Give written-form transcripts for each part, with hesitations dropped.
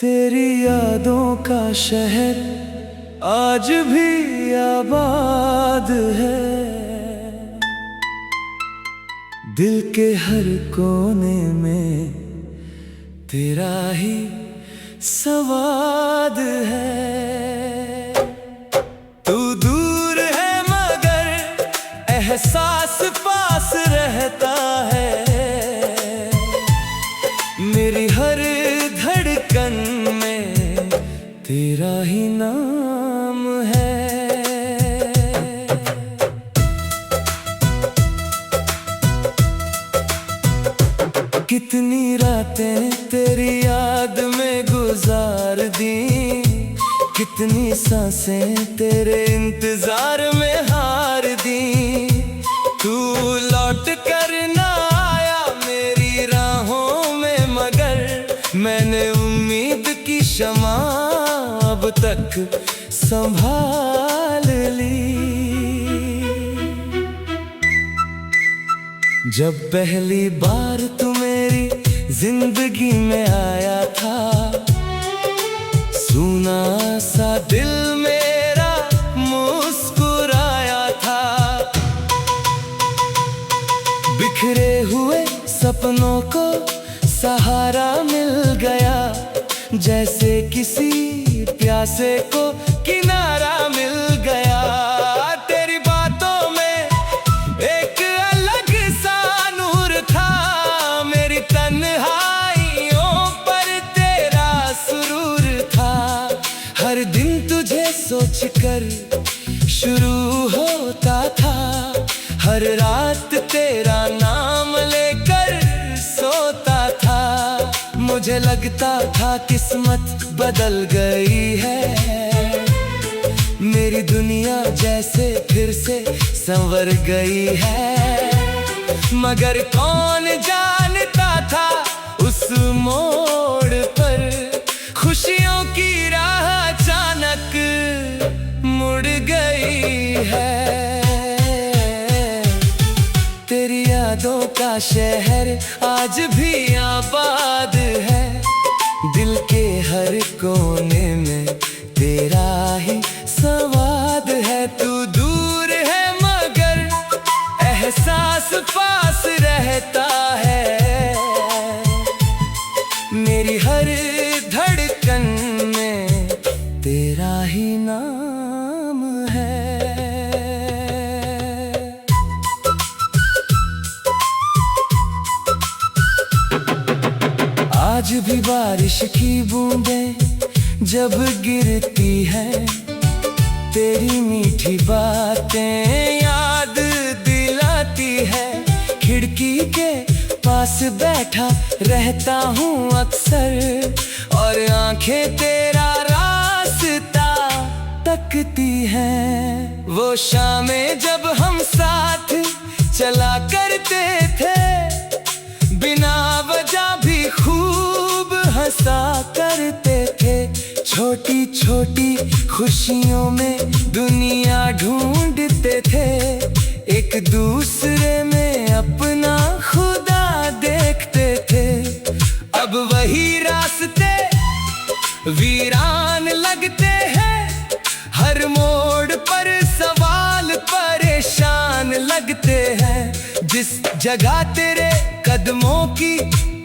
तेरी यादों का शहर आज भी आबाद है। दिल के हर कोने में तेरा ही सवाद है। तू दूर है मगर एहसास पास रहता है। मेरी हर धड़कन में तेरा ही नाम है। कितनी रातें तेरी याद में गुजार दी, कितनी सांसें तेरे इंतजार में हार दी। तू लौट कर ना आया मेरी राहों में मगर मैंने उम्मीद की शमा अब तक संभाल ली। जब पहली बार तू मेरी जिंदगी में आया था, सूना सा दिल मेरा मुस्कुराया था। बिखरे हुए सपनों को सहारा मिल गया, जैसे किसी प्यासे को किनारा मिल गया। तेरी बातों में एक अलग सा नूर था, मेरी तन्हाइयों पर तेरा सुरूर था। हर दिन तुझे सोचकर शुरू होता था, हर रात तेरा नाम लेकर सोता था। मुझे लगता था किस्मत बदल गई है, मेरी दुनिया जैसे फिर से संवर गई है। मगर कौन जानता था उस मोड़ पर खुशियों की राह अचानक मुड़ गई है। तेरी यादों का शहर आज भी आबाद है। दिल के हर कोने में तेरा ही सवाद है। तू दूर है मगर एहसास पास रहता है। मेरी हर धड़कन में तेरा ही नाम है। आज भी बारिश की बूंदें जब गिरती है, तेरी मीठी बातें याद दिलाती है। खिड़की के पास बैठा रहता हूँ अक्सर, और आंखें तेरा रास्ता तकती हैं। वो शामें जब हम साथ चला करते थे, बिना वजह भी खूब हंसा करते थे। छोटी छोटी खुशियों में दुनिया ढूंढते थे, एक दूसरे में अपना खुदा देखते थे। अब वही रास्ते वीरान लगते हैं, हर मोड़ पर सवाल परेशान लगते हैं। जिस जगह तेरे कदमों की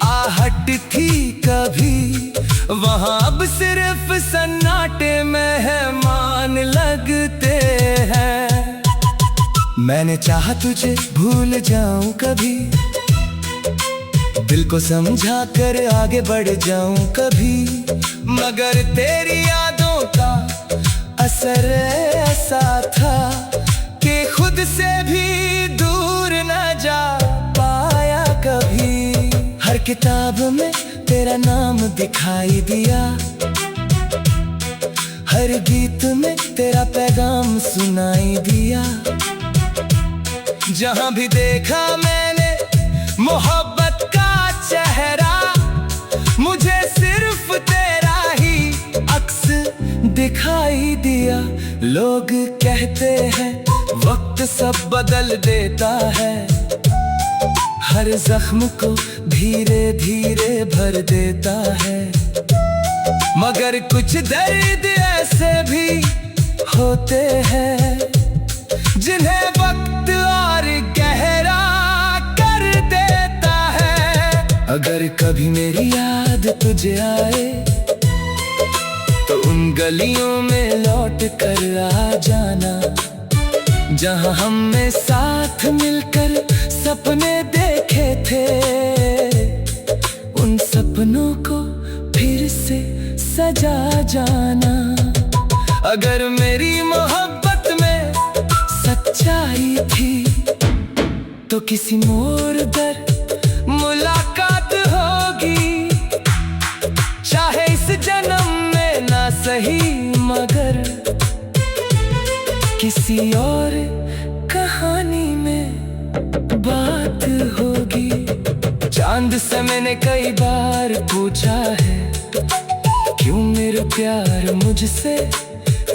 आहट थी कभी, वहां अब सिर्फ सन्नाटे मेहमान लगते हैं। मैंने चाहा तुझे भूल जाऊं कभी, दिल को समझा कर आगे बढ़ जाऊं कभी, मगर तेरी यादों का असर ऐसा था कि खुद से भी दूर न जा पाया कभी। हर किताब में तेरा नाम दिखाई दिया, हर गीत में तेरा पैगाम सुनाई दिया। जहां भी देखा मैंने मोहब्बत का चेहरा, मुझे सिर्फ तेरा ही अक्स दिखाई दिया। लोग कहते हैं वक्त सब बदल देता है, हर जख्म को धीरे धीरे भर देता है। मगर कुछ दर्द ऐसे भी होते हैं जिन्हें वक्त और गहरा कर देता है। अगर कभी मेरी याद तुझे आए तो उन गलियों में लौट कर आ जाना, जहां हमने साथ मिलकर सपने देखे थे। उन सपनों को फिर से सजा जाना। अगर मेरी मोहब्बत में सच्चाई थी तो किसी मोड़ पर मुलाकात होगी, चाहे इस जन्म में ना सही मगर किसी और कहानी में बात होगी। चांद से मैंने कई बार पूछा है, क्यों मेरा प्यार मुझसे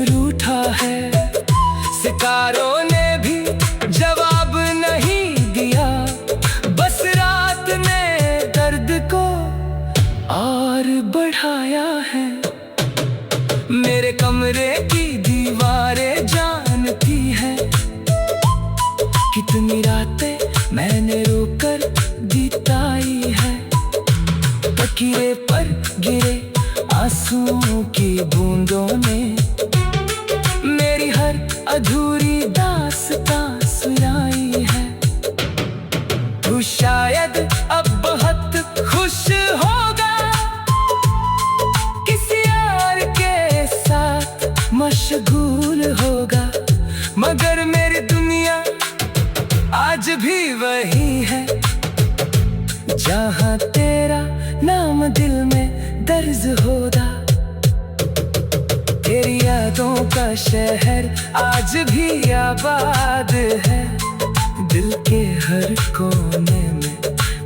रूठा है। सितारों ने भी जवाब नहीं दिया, बस रात ने दर्द को और बढ़ाया है। मेरे कमरे की दीवारें जानती है कितनी रातें मैंने रोकर बिताई है। तकिए पर गिरे आंसुओं की बूंदों ने मेरी हर अधूरी दास्तां सुनाई है। तू शायद अब बहुत खुश होगा, किसी और के साथ मशगूल होगा, मगर मेरी दुनिया आज भी वही है जहां तेरा नाम दिल में दर्ज होगा। तेरी यादों का शहर आज भी आबाद है, दिल के हर कोने में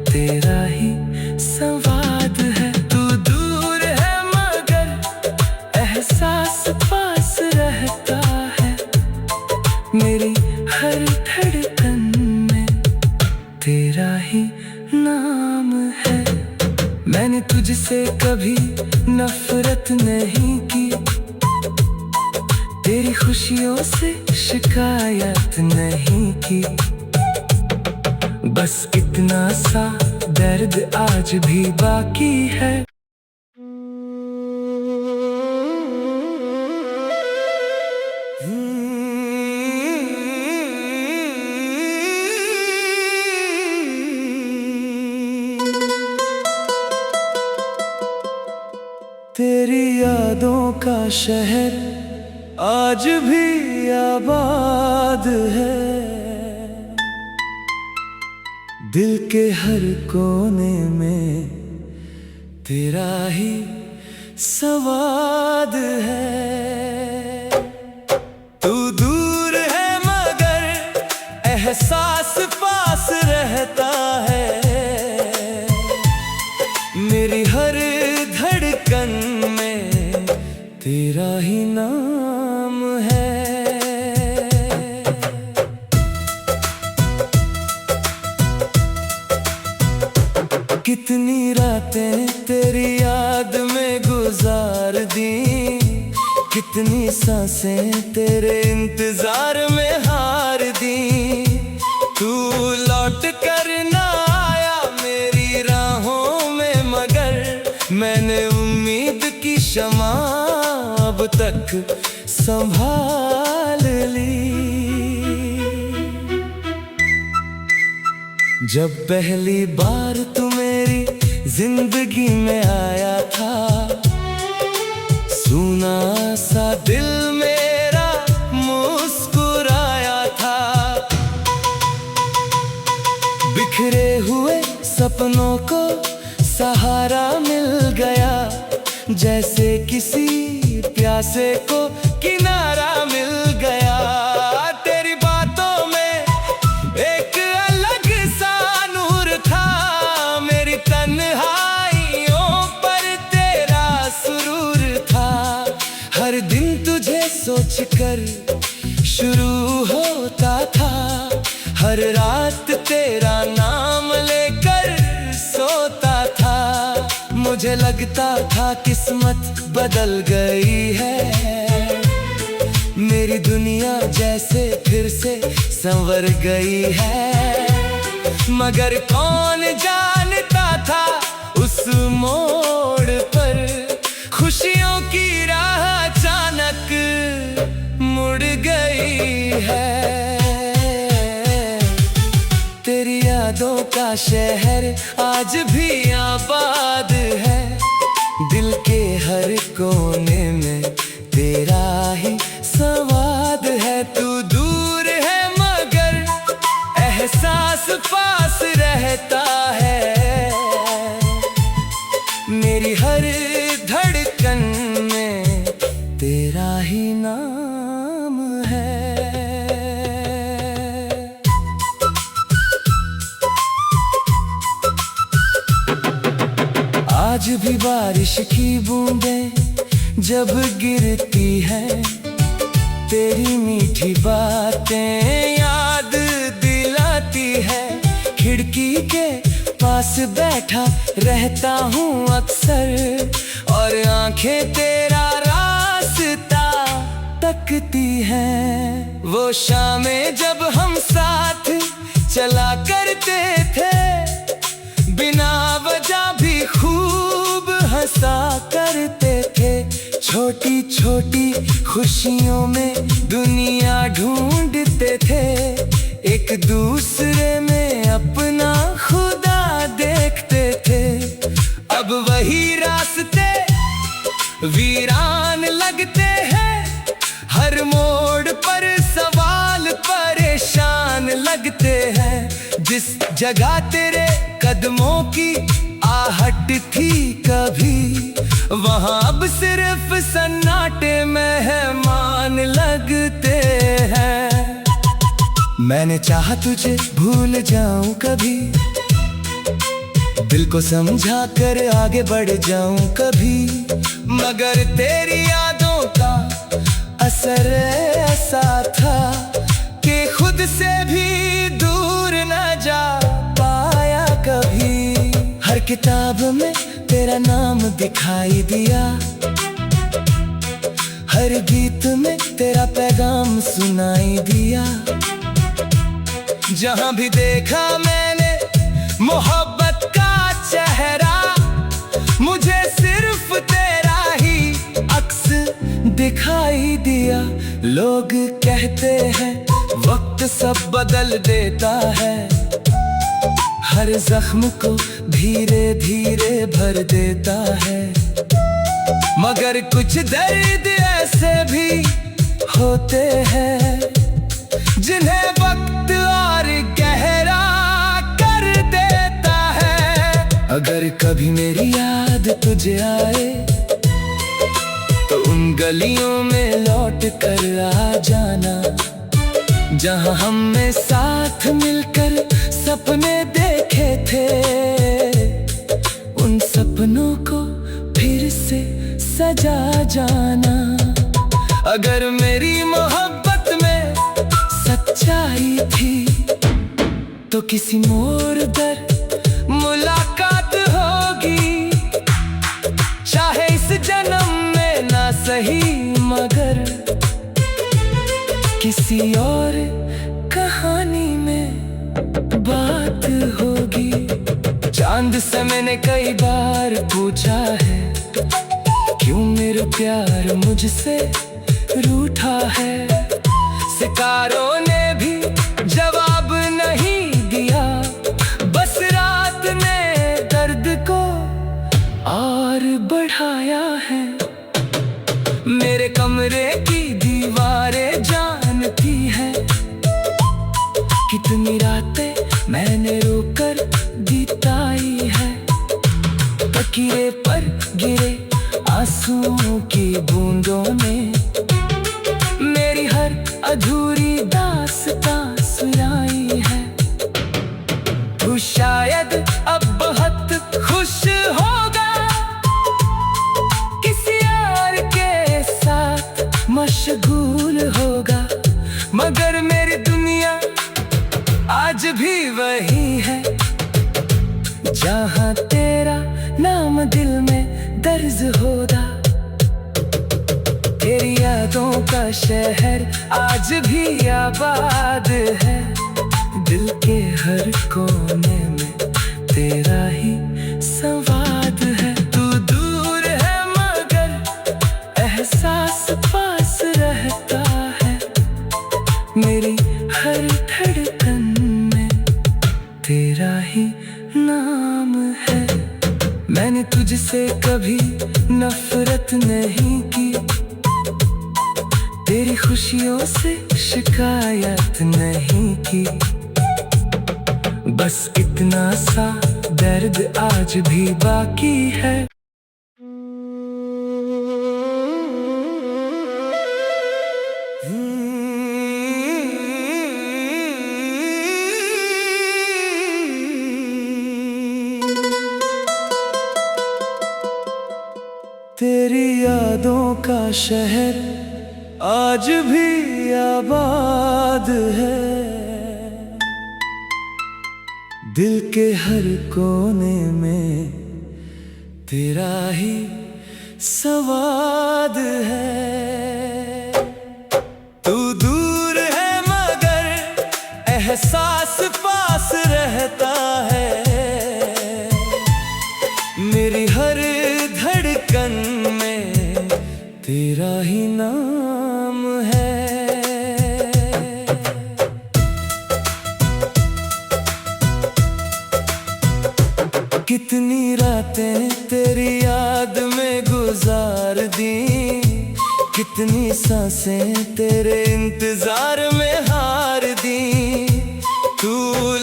तेरा ही संवाद है। तू दूर है मगर एहसास पास रहता है, मेरी हर धड़कन में तेरा ही नाम है। मैंने तुझसे कभी नफरत नहीं की, तेरी खुशियों से शिकायत नहीं की, बस इतना सा दर्द आज भी बाकी है। तेरी यादों का शहर आज भी आबाद है, दिल के हर कोने में तेरा ही स्वाद है। तू दूर है मगर एहसास पास रहता है, मेरी हर धड़कन में तेरा ही नाम है। कितनी रातें तेरी याद में गुजार दी, कितनी सांसें तेरे इंतजार में हार दी। तू लौट कर ना आया मेरी राहों में, मगर मैंने उम्मीद की शमा अब तक संभाल ली। जब पहली बार तू मेरी जिंदगी में आया था, सूना सा दिल मेरा मुस्कुराया था। बिखरे हुए सपनों को सहारा मिल गया, जैसे किसी प्यासे को किनारा मिल गया। तेरी बातों में एक अलग सा नूर था, मेरी तन्हाइयों पर तेरा सुरूर था। हर दिन तुझे सोचकर शुरू होता था, हर रात तेरा नाम लेकर सोता था। मुझे लगता था किस्मत बदल गई है, मेरी दुनिया जैसे फिर से संवर गई है। मगर कौन जानता था उस मोड़ पर खुशियों की राह अचानक मुड़ गई है। तेरी यादों का शहर आज भी आबाद है, दिल के हर कोने में तेरा ही संवाद है। तू दूर है मगर एहसास पास रहता है, मेरी हर धड़कन में तेरा ही नाम है। आज भी बारिश की बूंदें जब गिरती है, तेरी मीठी बातें याद दिलाती है। खिड़की के पास बैठा रहता हूँ अक्सर, और आंखें तेरा रास्ता तकती हैं। वो शामें जब हम साथ चला करते थे, बिना वजह भी खूब हंसा करते थे। छोटी छोटी खुशियों में दुनिया ढूंढते थे, एक दूसरे में अपना खुदा देखते थे। अब वही रास्ते वीरान लगते हैं, हर मोड़ पर सवाल परेशान लगते हैं। जिस जगह तेरे कदमों की आहट थी कभी, वहाँ अब सिर्फ सन्नाटे मेहमान लगते हैं। मैंने चाहा तुझे भूल जाऊं कभी, दिल को समझा कर आगे बढ़ जाऊं कभी, मगर तेरी यादों का असर ऐसा था कि खुद से भी दूर न जा पाया कभी। हर किताब में तेरा नाम दिखाई दिया, हर गीत में तेरा पैगाम सुनाई दिया। जहां भी देखा मैंने मोहब्बत का चेहरा, मुझे सिर्फ तेरा ही अक्स दिखाई दिया। लोग कहते हैं वक्त सब बदल देता है, हर जख्म को धीरे धीरे भर देता है। मगर कुछ दर्द ऐसे भी होते हैं जिन्हें वक्त और गहरा कर देता है। अगर कभी मेरी याद तुझे आए तो उन गलियों में लौट कर आ जाना, जहां हमने साथ मिलकर सपने देखे थे। उन सपनों को फिर से सजा जाना। अगर मेरी मोहब्बत में सच्चाई थी तो किसी मोड़ पर मुलाकात होगी, चाहे इस जन्म में ना सही मगर किसी और कहानी में बात होगी। चांद से मैंने कई बार पूछा है, क्यों मेरा प्यार मुझसे रूठा है। सितारों ने भी जवाब नहीं दिया, बस रात ने दर्द को और बढ़ाया है। मेरे कमरे की दीवारें जानती है कितनी रातें मैंने रोकर बिताई है। तकिए पर गिरे आंसुओं की बूंदों में मेरी हर अधूरी दास्तां सुनाई है। तू शायद अब बहुत खुश होगा, किसी और के साथ मशगूल होगा, मगर मेरी दुनिया आज भी वही है जहां तेरा नाम दिल में दर्ज होगा। तेरी यादों का शहर आज भी आबाद है, दिल के हर कोने में तेरा ही संवाद है। तू दूर है मगर एहसास पास रहता है, मेरी हर धड़कन में तेरा ही नाम है। मैंने तुझसे कभी नफरत नहीं की, तेरी खुशियों से शिकायत नहीं की, बस इतना सा दर्द आज भी बाकी है। तेरी यादों का शहर आज भी आबाद है, दिल के हर कोने में तेरा ही संवाद है। तू दूर है मगर एहसास पास रहता है, मेरी हर धड़कन में तेरा ही नाम है। कितनी रातें तेरी याद में गुजार दी, कितनी सांसें तेरे इंतजार में हार दी। तू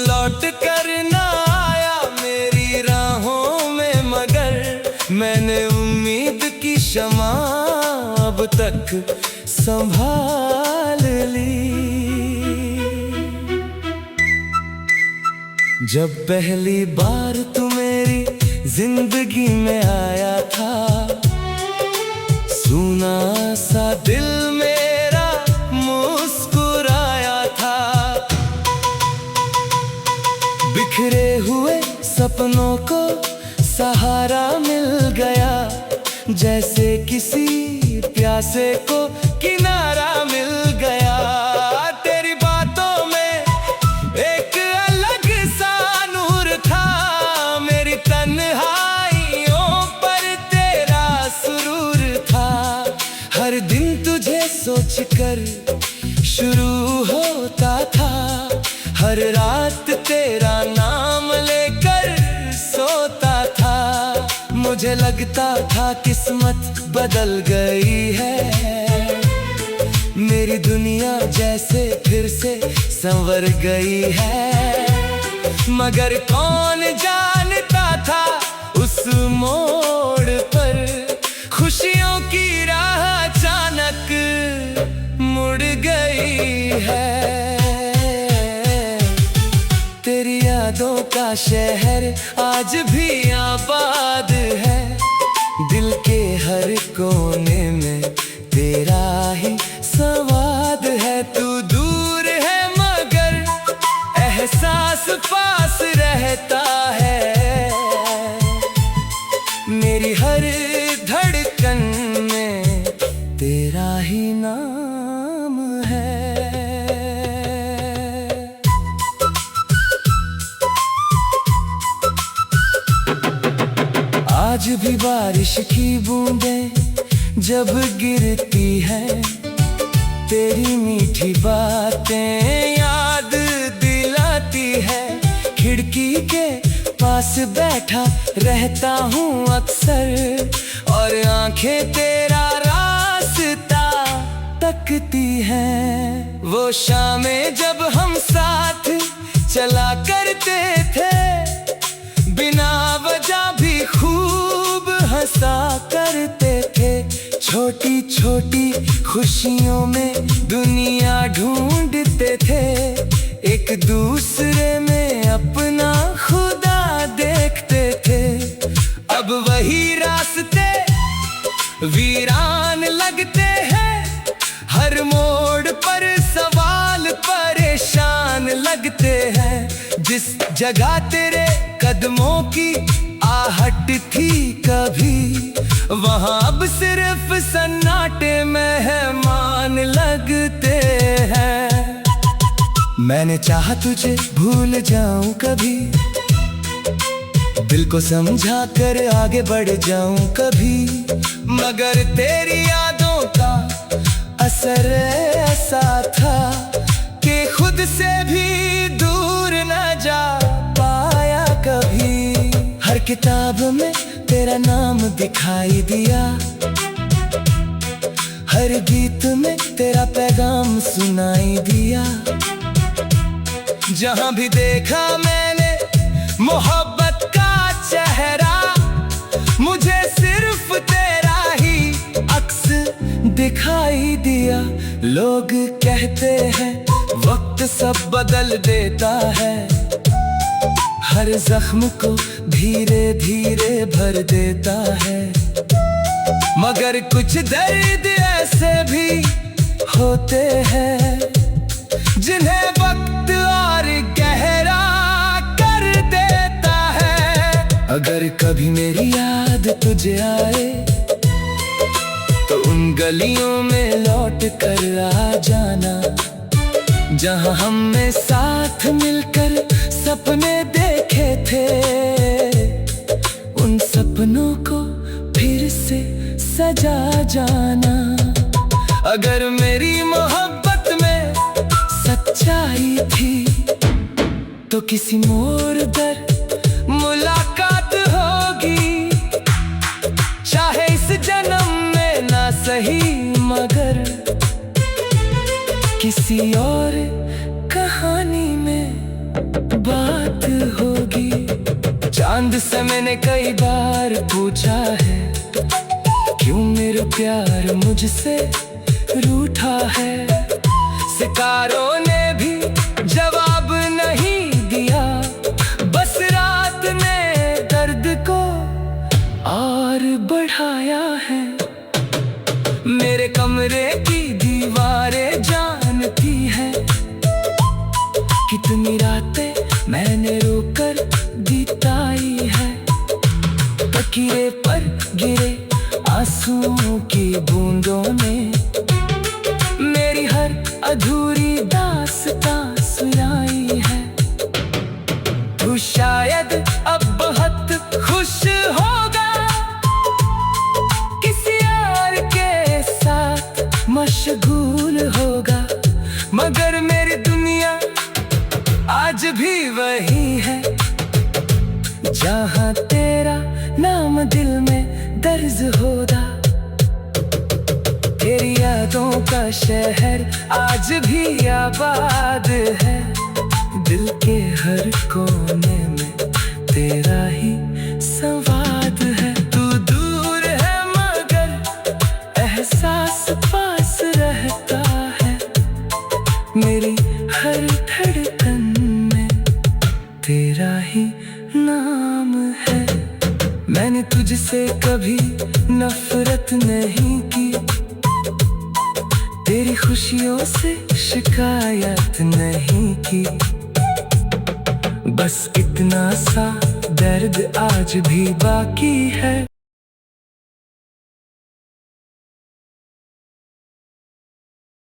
लौट कर ना आया मेरी राहों में, मगर मैंने उम्मीद की शमा अब तक संभाल ली। जब पहली बार तू मेरी जिंदगी में आया था, सूना सा दिल मेरा मुस्कुराया था। बिखरे हुए सपनों को सहारा मिल गया, जैसे किसी प्यासे को किनारा मिल गया। तेरी बातों में एक अलग सा नूर था, मेरी तन्हाइयों पर तेरा सुरूर था। हर दिन तुझे सोचकर शुरू होता था, हर रात तेरा नाम लेकर सोता था। मुझे लगता था किस्मत बदल गई है, मेरी दुनिया जैसे फिर से संवर गई है। मगर कौन जानता था उस मोड़ पर खुशियों की राह अचानक मुड़ गई है। तेरी यादों का शहर आज भी आबाद है, दिल के हर कोने में तेरा ही संवाद है। तू दूर है मगर एहसास पास रहता है, मेरी हर धड़कन में तेरा ही नाम है। आज भी बारिश की बूंदें जब गिरती है, तेरी मीठी बातें याद दिलाती है। खिड़की के पास बैठा रहता हूँ अक्सर, और आंखें तेरा रास्ता तकती हैं। वो शामें जब हम साथ चला करते थे, बिना वजह भी खूब हंसा करते थे। छोटी छोटी खुशियों में दुनिया ढूंढते थे, एक दूसरे में अपना खुदा देखते थे। अब वही रास्ते वीरान लगते हैं, हर मोड़ पर सवाल परेशान लगते हैं। जिस जगह तेरे कदम कदमों की आहट थी कभी, वहां अब सिर्फ सन्नाटे मेहमान लगते हैं। मैंने चाहा तुझे भूल जाऊं कभी, दिल को समझा कर आगे बढ़ जाऊं कभी, मगर तेरी यादों का असर ऐसा था कि खुद से भी दूर न जा पाया कभी। हर किताब में तेरा नाम दिखाई दिया, हर गीत में तेरा पैगाम सुनाई दिया। जहां भी देखा मैंने मोहब्बत का चेहरा, मुझे सिर्फ तेरा ही अक्स दिखाई दिया। लोग कहते हैं वक्त सब बदल देता है, हर जख्म को धीरे धीरे भर देता है, मगर कुछ दर्द ऐसे भी होते हैं जिन्हें वक्त और गहरा कर देता है। अगर कभी मेरी याद तुझे आए तो उन गलियों में लौट कर आ जाना, जहां हमने साथ मिलकर सपने देखे थे। उन सपनों को फिर से सजा जाना। अगर मेरी मोहब्बत में सच्चाई थी तो किसी मोड़ पर मुलाकात होगी, चाहे इस जन्म में ना सही मगर किसी और कहानी में बात होगी। चांद से मैंने कई बार पूछा है, क्यों मेरा प्यार मुझसे रूठा है। सितारों ने भी जवाब नहीं दिया, बस रात ने दर्द को और बढ़ाया है। मेरे कमरे की दीवारें जानती है कितनी रातें मैंने रोकर बिताई है। तकिए पर गिरे आंसुओं की बूंदों ने मेरी हर अधूरी दास्तां सुनाई है। तू शायद अब बहुत खुश होगा, किसी और के साथ मशगूल होगा, मगर मेरी दुनिया आज भी वही है, जहां तेरा नाम दिल में दर्ज होगा। तेरी यादों का शहर आज भी आबाद है, दिल के हर कोने में तेरा ही संवाद है। तू दूर है मगर एहसास पास रहता है, मेरी हर धड़कन में तेरा ही नाम है। मैंने तुझसे कभी नफरत नहीं की, तेरी खुशियों से शिकायत नहीं की, बस इतना सा दर्द आज भी बाकी है।